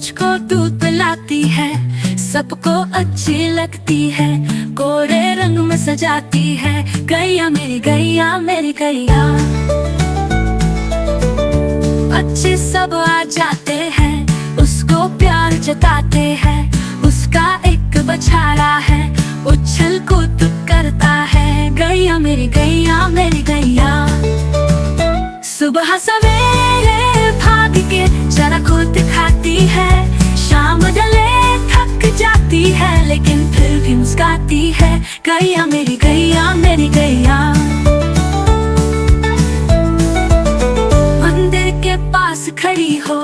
मुझको दूध पिलाती है, सबको अच्छी लगती है, कोरे रंग में सजाती है। गैया मेरी गैया मेरी गैया। बच्चे सब आ जाते हैं, उसको प्यार जताते हैं। उसका एक बछड़ा है, उछल कूद करता है। गैया मेरी गैया मेरी गैया। सुबह सवेरे भाग के जरा खुद खाती है, शाम ढले थक जाती है, लेकिन फिर भी मुस्काती है। गैया मेरी गैया मेरी गैया। मंदिर के पास खड़ी हो,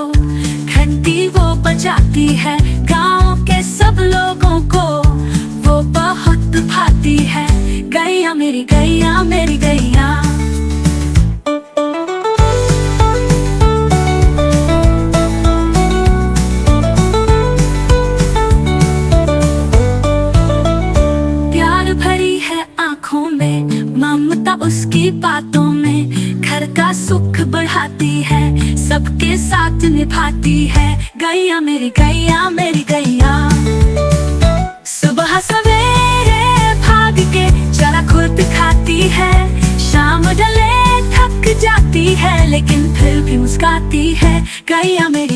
घंटी वो बजाती है। गांव के सब लोगों को वो बहुत भाती है। गैया मेरी गैया मेरी गैया। प्यार भरी है आंखों में, ममता उसकी बातों में, घर का सुख बढ़ाती है, सबके साथ निभाती है। गैया मेरी गैया मेरी गैया। सुबह सवेरे भाग के जरा खुद खाती है, शाम ढले थक जाती है, लेकिन फिर भी मुस्काती है। गैया मेरी